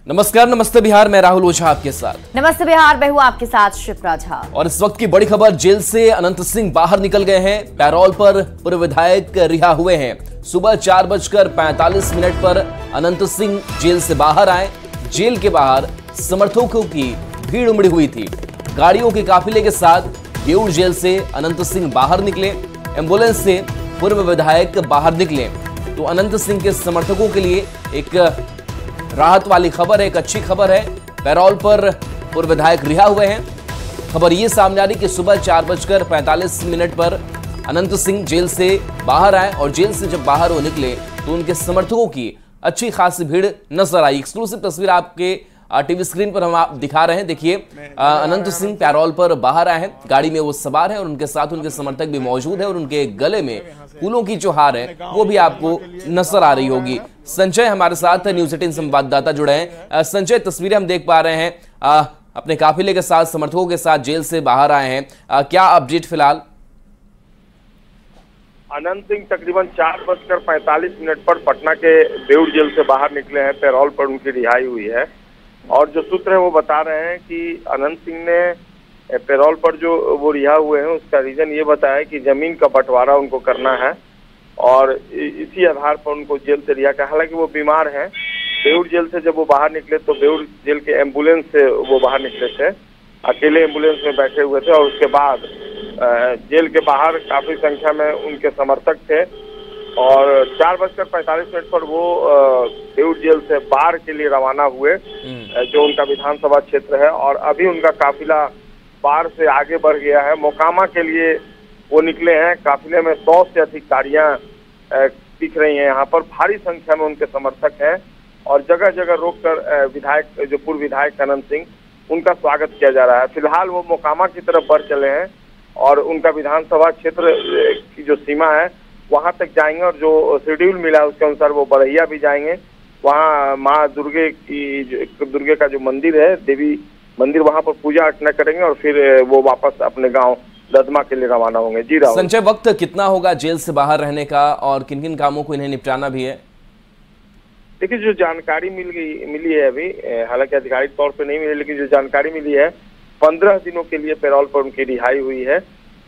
नमस्कार, नमस्ते बिहार। मैं राहुल ओझा आपके साथ। नमस्ते बिहार, मैं हूं आपके साथ शिप्रा झा। और इस वक्त की बड़ी खबर, जेल से अनंत सिंह बाहर निकल गए हैं। पैरोल पर पूर्व विधायक रिहा हुए हैं। सुबह 4:45 पर अनंत सिंह जेल से बाहर आए। जेल के बाहर समर्थकों की भीड़ उमड़ी हुई थी। गाड़ियों के काफिले के साथ बेउर जेल से अनंत सिंह बाहर निकले। एम्बुलेंस से पूर्व विधायक बाहर निकले तो अनंत सिंह के समर्थकों के लिए एक राहत वाली खबर है, एक अच्छी खबर है। पैरोल पर पूर्व विधायक रिहा हुए हैं। खबर ये सामने आ रही कि सुबह 4:45 पर अनंत सिंह जेल से बाहर आए और जेल से जब बाहर वो निकले तो उनके समर्थकों की अच्छी खासी भीड़ नजर आई। एक्सक्लूसिव तस्वीर आपके टीवी स्क्रीन पर हम आप दिखा रहे हैं। देखिए, अनंत सिंह पैरोल पर बाहर आए हैं। गाड़ी में वो सवार हैं और उनके साथ उनके समर्थक भी मौजूद हैं और उनके गले में फूलों की जो हार है वो भी आपको नजर आ रही होगी। संजय हमारे साथ न्यूज 18 संवाददाता जुड़े हैं। संजय, तस्वीरें हम देख पा रहे हैं, अपने काफिले के साथ, समर्थकों के साथ जेल से बाहर आए हैं। क्या अपडेट फिलहाल? अनंत सिंह तकरीबन 4:45 पर पटना के बेउर जेल से बाहर निकले हैं। पैरोल पर उनकी रिहाई हुई है और जो सूत्र है वो बता रहे हैं कि अनंत सिंह ने पैरोल पर जो वो रिहा हुए हैं उसका रीजन ये बताया कि जमीन का बंटवारा उनको करना है और इसी आधार पर उनको जेल से रिहा किया। हालांकि वो बीमार हैं। बेउर जेल से जब वो बाहर निकले तो बेउर जेल के एम्बुलेंस से वो बाहर निकले थे। अकेले एम्बुलेंस में बैठे हुए थे और उसके बाद जेल के बाहर काफी संख्या में उनके समर्थक थे और 4:45 पर वो बेउर जेल से बाढ़ के लिए रवाना हुए, जो उनका विधानसभा क्षेत्र है। और अभी उनका काफिला बाढ़ से आगे बढ़ गया है। मोकामा के लिए वो निकले हैं। काफिले में 100 से अधिक गाड़ियां दिख रही हैं। यहाँ पर भारी संख्या में उनके समर्थक हैं और जगह जगह रोककर विधायक, जो पूर्व विधायक अनंत सिंह, उनका स्वागत किया जा रहा है। फिलहाल वो मोकामा की तरफ बढ़ चले हैं और उनका विधानसभा क्षेत्र की जो सीमा है वहां तक जाएंगे और जो शेड्यूल मिला है उसके अनुसार वो बरहिया भी जाएंगे। वहाँ माँ दुर्गे का जो मंदिर है, देवी मंदिर, वहां पर पूजा अर्चना करेंगे और फिर वो वापस अपने गांव लदमा के लिए रवाना होंगे। जी राहुल। संजय, वक्त कितना होगा जेल से बाहर रहने का और किन किन कामों को इन्हें निपटाना भी है? देखिए, जो जानकारी मिली है अभी, हालांकि आधिकारिक तौर पे नहीं मिली, लेकिन जो जानकारी मिली है 15 दिनों के लिए पैरोल पर उनकी रिहाई हुई है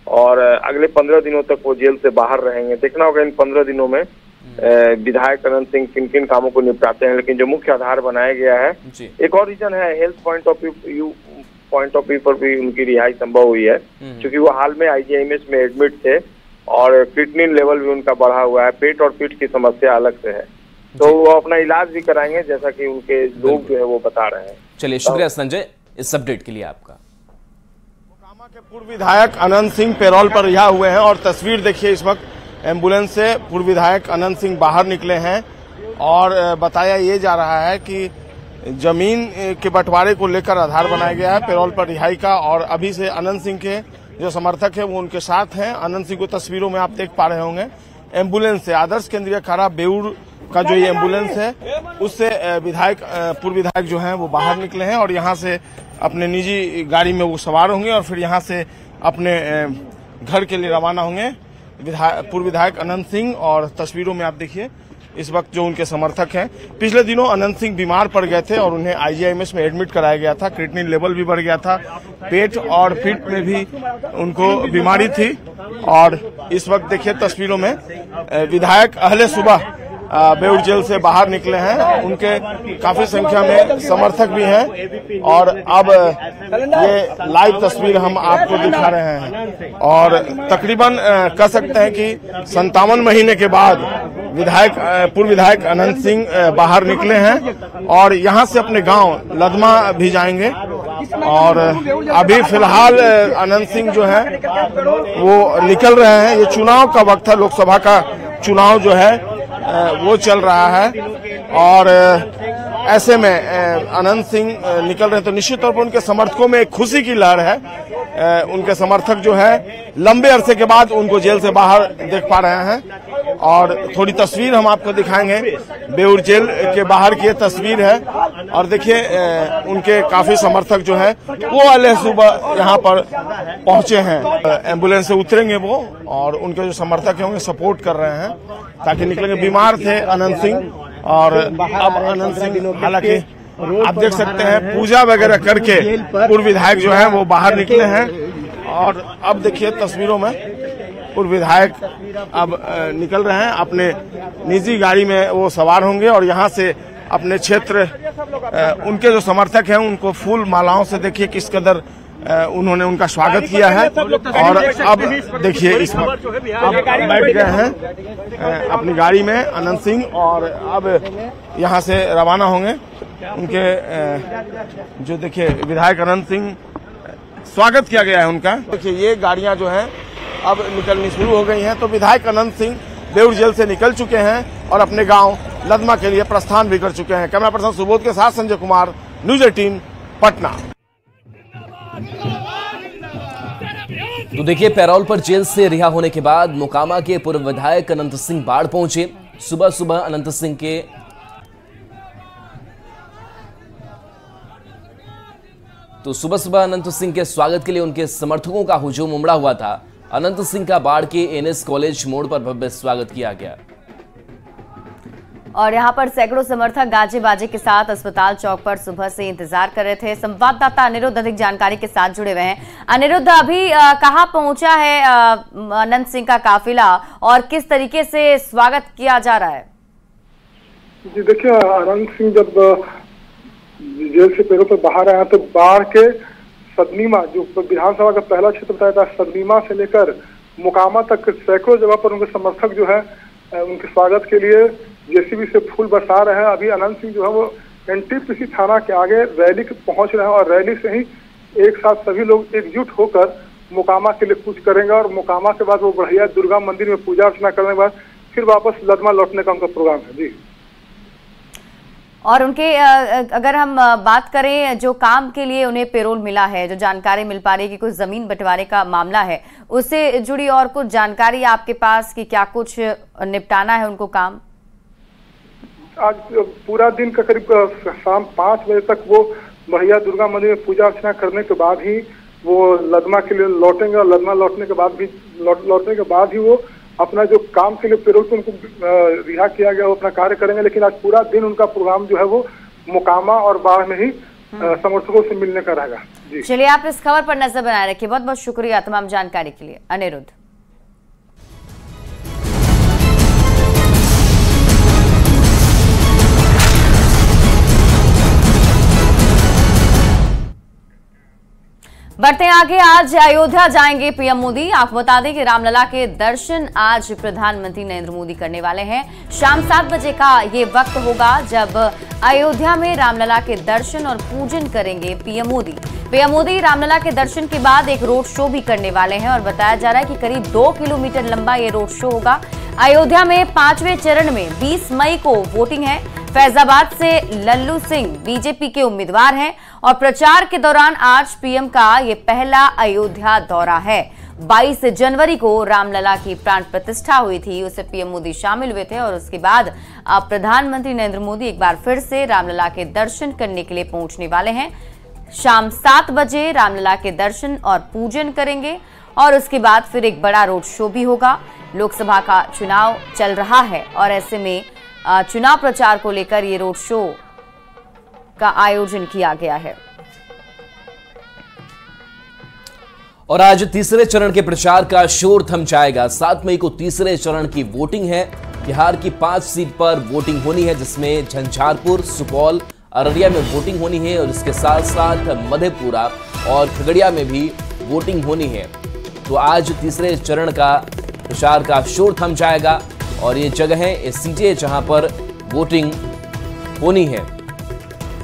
और अगले 15 दिनों तक वो जेल से बाहर रहेंगे। देखना होगा इन 15 दिनों में विधायक अनंत सिंह किन किन कामों को निपटाते हैं। लेकिन जो मुख्य आधार बनाया गया है, एक और रीजन है, हेल्थ पॉइंट ऑफ व्यू पर भी उनकी रिहाई संभव हुई है, क्योंकि वो हाल में IGIMS में एडमिट थे और क्रिएटिनिन लेवल भी उनका बढ़ा हुआ है। पेट और पीठ की समस्या अलग से है, तो वो अपना इलाज भी कराएंगे, जैसा कि उनके लोग जो है वो बता रहे हैं। चलिए, शुक्रिया संजय इस अपडेट के लिए आपका। मोकामा के पूर्व विधायक अनंत सिंह पैरोल पर रिहा हुए हैं और तस्वीर देखिए, इस वक्त एम्बुलेंस से पूर्व विधायक अनंत सिंह बाहर निकले हैं और बताया ये जा रहा है कि जमीन के बंटवारे को लेकर आधार बनाया गया है पैरोल पर रिहाई का। और अभी से अनंत सिंह के जो समर्थक है वो उनके साथ हैं। अनंत सिंह को तस्वीरों में आप देख पा रहे होंगे, एम्बुलेंस से, आदर्श केंद्रीय कारा बेउर का जो ये एम्बुलेंस है उससे पूर्व विधायक जो हैं वो बाहर निकले हैं और यहाँ से अपने निजी गाड़ी में वो सवार होंगे और फिर यहाँ से अपने घर के लिए रवाना होंगे पूर्व विधायक अनंत सिंह। और तस्वीरों में आप देखिए इस वक्त जो उनके समर्थक हैं। पिछले दिनों अनंत सिंह बीमार पड़ गए थे और उन्हें IGIMS में एडमिट कराया गया था। क्रिएटिनिन लेवल भी बढ़ गया था, पेट और पीठ में भी उनको बीमारी थी। और इस वक्त देखिए तस्वीरों में विधायक अहले सुबह बेउर जेल से बाहर निकले हैं। उनके काफी संख्या में समर्थक भी हैं और अब ये लाइव तस्वीर हम आपको दिखा रहे हैं। और तकरीबन कह सकते हैं कि 57 महीने के बाद पूर्व विधायक अनंत सिंह बाहर निकले हैं और यहां से अपने गांव लदमा भी जाएंगे। और अभी फिलहाल अनंत सिंह जो है वो निकल रहे हैं। ये चुनाव का वक्त है, लोकसभा का चुनाव जो है वो चल रहा है और ऐसे में अनंत सिंह निकल रहे हैं तो निश्चित तौर पर उनके समर्थकों में एक खुशी की लहर है। उनके समर्थक जो है लंबे अरसे के बाद उनको जेल से बाहर देख पा रहे हैं और थोड़ी तस्वीर हम आपको दिखाएंगे। बेउर जेल के बाहर की ये तस्वीर है और देखिए उनके काफी समर्थक जो है वो अले सुबह यहाँ पर पहुंचे हैं। एम्बुलेंस से उतरेंगे वो और उनके जो समर्थक हैं उन्हें सपोर्ट कर रहे हैं ताकि निकलेंगे। बीमार थे अनंत सिंह और अब अनंत सिंह हालांकि आप देख सकते हैं पूजा वगैरह करके पूर्व विधायक जो है वो बाहर निकले हैं। और अब देखिए तस्वीरों में पूर्व विधायक अब निकल रहे हैं, अपने निजी गाड़ी में वो सवार होंगे और यहाँ से अपने क्षेत्र उनके जो समर्थक हैं उनको फूल मालाओं से देखिए किस कदर उन्होंने उनका स्वागत किया है। और अब देखिए इस वक्त अब बैठ गए हैं अपनी गाड़ी में अनंत सिंह और अब यहाँ से रवाना होंगे। उनके जो देखिए विधायक अनंत सिंह स्वागत किया गया है उनका। देखिए ये गाड़ियां जो हैं अब निकलनी शुरू हो गई हैं। तो विधायक अनंत सिंह बेउर जेल से निकल चुके हैं और अपने गांव लदमा के लिए प्रस्थान भी कर चुके हैं। कैमरा पर्सन सुबोध के साथ संजय कुमार, न्यूज 18 पटना। तो देखिए पैरोल पर जेल से रिहा होने के बाद मोकामा के पूर्व विधायक अनंत सिंह बाढ़ पहुंचे। सुबह सुबह अनंत सिंह के स्वागत के लिए उनके समर्थकों का हुजूम उमड़ा हुआ था। अनंत सिंह का बाढ़ के एनएस कॉलेज मोड़ पर भव्य स्वागत किया गया और यहां पर सैकड़ों समर्थक गाजे बाजे के साथ अस्पताल चौक पर सुबह से इंतजार कर रहे थे। संवाददाता अनिरुद्ध अधिक जानकारी के साथ जुड़े हुए हैं। अनिरुद्ध, अभी कहां पहुंचा है अनंत सिंह का काफिला और किस तरीके से स्वागत किया जा रहा है? जी देखिए, अनंत सिंह जब जेल से पैरों पर बाहर आया तो बाढ़ के सदनीमा, जो विधानसभा का पहला क्षेत्र बताया था, सदनीमा से लेकर मोकामा तक सैकड़ों जगह पर उनके समर्थक जो है उनके स्वागत के लिए जेसीबी से फूल बरसा रहे हैं। अभी अनंत सिंह जो है वो एनटीपीसी थाना के आगे रैली पहुंच रहे हैं और रैली से ही एक साथ सभी लोग एकजुट होकर मोकामा के लिए कूच करेंगे और मोकामा के बाद वो बढ़िया दुर्गा मंदिर में पूजा अर्चना करने के बाद फिर वापस लदमा लौटने का उनका प्रोग्राम है। जी, और उनके अगर हम बात करें जो काम के लिए उन्हें पेरोल मिला है, जो जानकारी मिल पा रही है कि कुछ जमीन बंटवारे का मामला है, उससे जुड़ी और कुछ जानकारी आपके पास कि क्या कुछ निपटाना है उनको काम? आज पूरा दिन का करीब शाम 5 बजे तक वो बढ़िया दुर्गा मंदिर में पूजा अर्चना करने के बाद ही वो लदमा के लिए लौटेंगे और लदमा लौटने के बाद ही वो अपना जो काम के लिए पेरोल पे उनको रिहा किया गया वो अपना कार्य करेंगे। लेकिन आज पूरा दिन उनका प्रोग्राम जो है वो मोकामा और बाढ़ में ही समर्थकों से मिलने का रहेगा। जी, चलिए आप इस खबर पर नजर बनाए रखिए। बहुत बहुत शुक्रिया तमाम जानकारी के लिए अनिरुद्ध। बढ़ते हैं आगे। आज अयोध्या जाएंगे पीएम मोदी। आपको बता दें कि रामलला के दर्शन आज प्रधानमंत्री नरेंद्र मोदी करने वाले हैं। शाम 7 बजे का ये वक्त होगा जब अयोध्या में रामलला के दर्शन और पूजन करेंगे पीएम मोदी। पीएम मोदी रामलला के दर्शन के बाद एक रोड शो भी करने वाले हैं और बताया जा रहा है कि करीब 2 किलोमीटर लंबा ये रोड शो होगा। अयोध्या में 5वें चरण में 20 मई को वोटिंग है। फैजाबाद से लल्लू सिंह बीजेपी के उम्मीदवार हैं और प्रचार के दौरान आज पीएम का ये पहला अयोध्या दौरा है। 22 जनवरी को रामलला की प्राण प्रतिष्ठा हुई थी, उससे पीएम मोदी शामिल हुए थे और उसके बाद अब प्रधानमंत्री नरेंद्र मोदी एक बार फिर से रामलला के दर्शन करने के लिए पहुंचने वाले हैं। शाम 7 बजे रामलला के दर्शन और पूजन करेंगे और उसके बाद फिर एक बड़ा रोड शो भी होगा। लोकसभा का चुनाव चल रहा है और ऐसे में चुनाव प्रचार को लेकर ये रोड शो का आयोजन किया गया है। और आज तीसरे चरण के प्रचार का शोर थम जाएगा। 7 मई को तीसरे चरण की वोटिंग है। बिहार की 5 सीट पर वोटिंग होनी है, जिसमें झंझारपुर, सुपौल, अररिया में वोटिंग होनी है और इसके साथ साथ मधेपुरा और खगड़िया में भी वोटिंग होनी है। तो आज तीसरे चरण का प्रचार का शोर थम जाएगा और ये जगह है, ये सीटें जहां पर वोटिंग होनी है।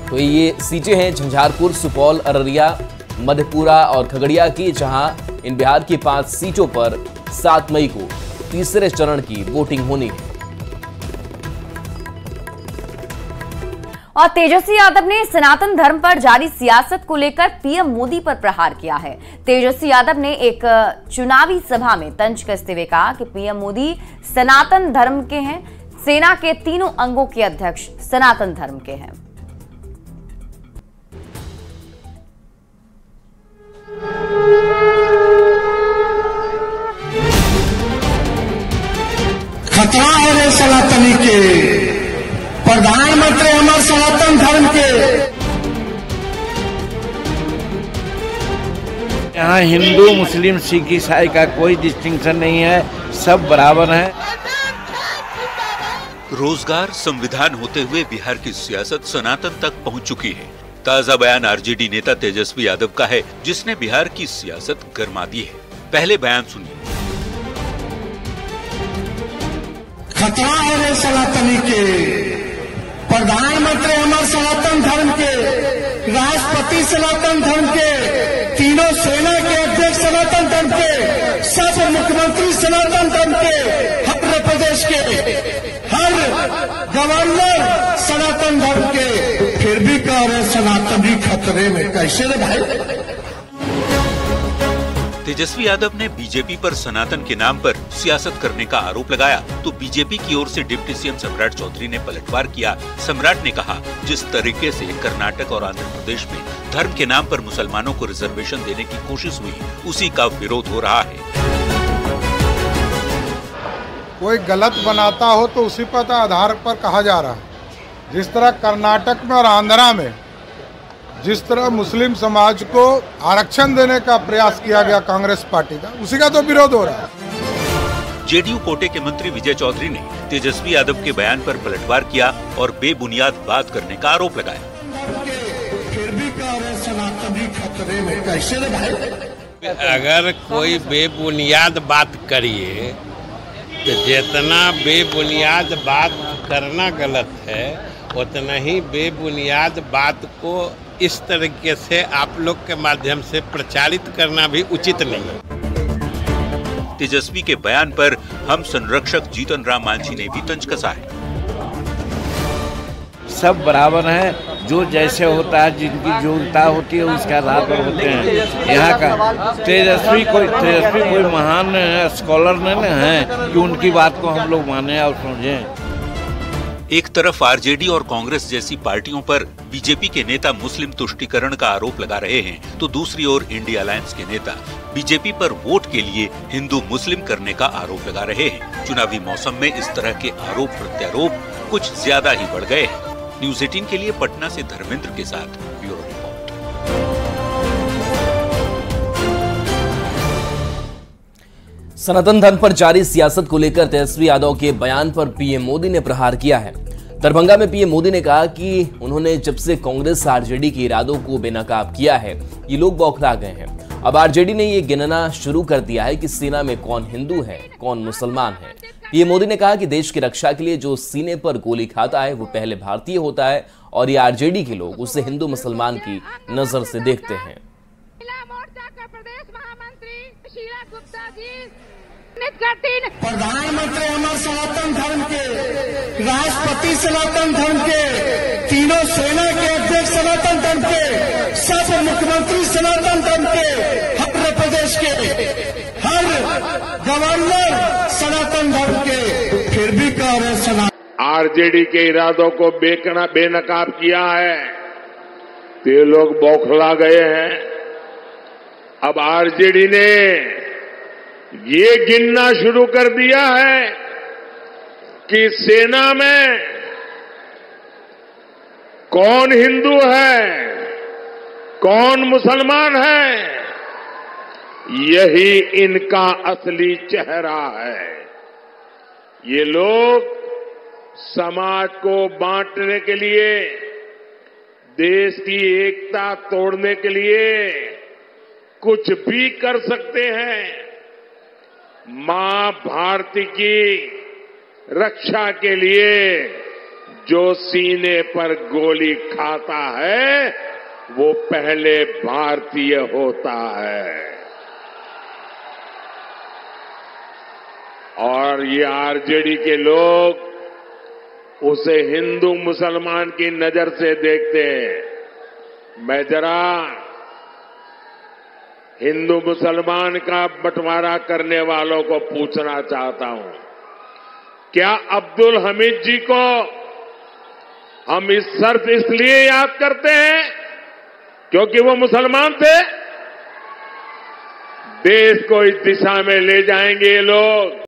तो ये सीटें हैं झंझारपुर, सुपौल, अररिया, मधेपुरा और खगड़िया की, जहां इन बिहार की 5 सीटों पर 7 मई को तीसरे चरण की वोटिंग होनी है। और तेजस्वी यादव ने सनातन धर्म पर जारी सियासत को लेकर पीएम मोदी पर प्रहार किया है। तेजस्वी यादव ने एक चुनावी सभा में तंज कसते हुए कहा कि पीएम मोदी सनातन धर्म के हैं, सेना के तीनों अंगों के अध्यक्ष सनातन धर्म के हैं। खतरा है रे सनातनी के, प्रधानमंत्री हमारे सनातन धर्म के। यहाँ हिंदू मुस्लिम सिख ईसाई का कोई डिस्टिंक्शन नहीं है, सब बराबर हैं। रोजगार संविधान होते हुए बिहार की सियासत सनातन तक पहुंच चुकी है। ताजा बयान आरजेडी नेता तेजस्वी यादव का है, जिसने बिहार की सियासत गरमा दी है। पहले बयान सुनिए। खतरा है सनातनी के, प्रधानमंत्री हमारे सनातन धर्म के, राष्ट्रपति सनातन धर्म के, तीनों सेना के अध्यक्ष सनातन धर्म के, सब मुख्यमंत्री सनातन धर्म के, हर प्रदेश के हर गवर्नर सनातन धर्म के, फिर भी कह रहे सनातनी खतरे में। कैसे रे भाई? तेजस्वी यादव ने बीजेपी पर सनातन के नाम पर सियासत करने का आरोप लगाया तो बीजेपी की ओर से डिप्टी सीएम सम्राट चौधरी ने पलटवार किया। सम्राट ने कहा, जिस तरीके से कर्नाटक और आंध्र प्रदेश में धर्म के नाम पर मुसलमानों को रिजर्वेशन देने की कोशिश हुई, उसी का विरोध हो रहा है। कोई गलत बनाता हो तो उसी पर आधार पर कहा जा रहा है। जिस तरह कर्नाटक में और आंध्रा में जिस तरह मुस्लिम समाज को आरक्षण देने का प्रयास किया गया कांग्रेस पार्टी का, उसी का तो विरोध हो रहा है। जेडीयू कोटे के मंत्री विजय चौधरी ने तेजस्वी यादव के बयान पर पलटवार किया और बेबुनियाद बात करने का आरोप लगाया। फिर भी कह रहे सनातनी खतरे में। कैसे रे भाई? अगर कोई बेबुनियाद बात करिए तो जितना बेबुनियाद बात करना गलत है, उतना ही बेबुनियाद बात को इस तरीके से आप लोग के माध्यम से प्रचारित करना भी उचित नहीं है। तेजस्वी के बयान पर हम संरक्षक जीतन राम मांझी ने भी तंज कसा है। सब बराबर हैं, जो जैसे होता है, जिनकी योग्यता होती है उसके आधार पर होते हैं। यहाँ का तेजस्वी कोई महान स्कॉलर नहीं है कि उनकी बात को हम लोग माने और समझें। एक तरफ आरजेडी और कांग्रेस जैसी पार्टियों पर बीजेपी के नेता मुस्लिम तुष्टीकरण का आरोप लगा रहे हैं, तो दूसरी ओर इंडिया अलायंस के नेता बीजेपी पर वोट के लिए हिंदू मुस्लिम करने का आरोप लगा रहे हैं। चुनावी मौसम में इस तरह के आरोप प्रत्यारोप कुछ ज्यादा ही बढ़ गए हैं। न्यूज़ 18 के लिए पटना से धर्मेंद्र के साथ ब्यूरो रिपोर्ट। सनातन धर्म पर जारी सियासत को लेकर तेजस्वी यादव के बयान पर पीएम मोदी ने प्रहार किया है। दरभंगा में पीएम मोदी ने कहा कि उन्होंने जब से कांग्रेस आरजेडी के इरादों को बेनकाब किया है, ये लोग बौखला गए हैं। अब आरजेडी ने ये गिनना शुरू कर दिया है कि सेना में कौन हिंदू है, कौन मुसलमान है। पीएम मोदी ने कहा कि देश की रक्षा के लिए जो सीने पर गोली खाता है वो पहले भारतीय होता है और ये आरजेडी के लोग उसे हिंदू मुसलमान की नजर से देखते हैं। प्रधानमंत्री हमारे सनातन धर्म के, राष्ट्रपति सनातन धर्म के, तीनों सेना के अध्यक्ष सनातन धर्म के, सब मुख्यमंत्री सनातन धर्म के, हर प्रदेश के हर गवर्नर सनातन धर्म के, फिर भी कह रहे सनातन। आरजेडी के इरादों को बेनकाब किया है तो ये लोग बौखला गए हैं। अब आरजेडी ने ये गिनना शुरू कर दिया है कि सेना में कौन हिंदू है, कौन मुसलमान है। यही इनका असली चेहरा है। ये लोग समाज को बांटने के लिए, देश की एकता तोड़ने के लिए कुछ भी कर सकते हैं। मां भारती की रक्षा के लिए जो सीने पर गोली खाता है वो पहले भारतीय होता है। और ये आरजेडी के लोग उसे हिंदू मुसलमान की नजर से देखते हैं। मैं जरा हिंदू मुसलमान का बंटवारा करने वालों को पूछना चाहता हूं, क्या अब्दुल हमीद जी को हम इस शर्त इसलिए याद करते हैं क्योंकि वो मुसलमान थे? देश को इस दिशा में ले जाएंगे ये लोग।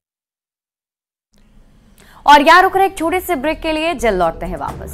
और यहाँ रुक रहे एक छोटे से ब्रेक के लिए, जल्द लौटते हैं वापस।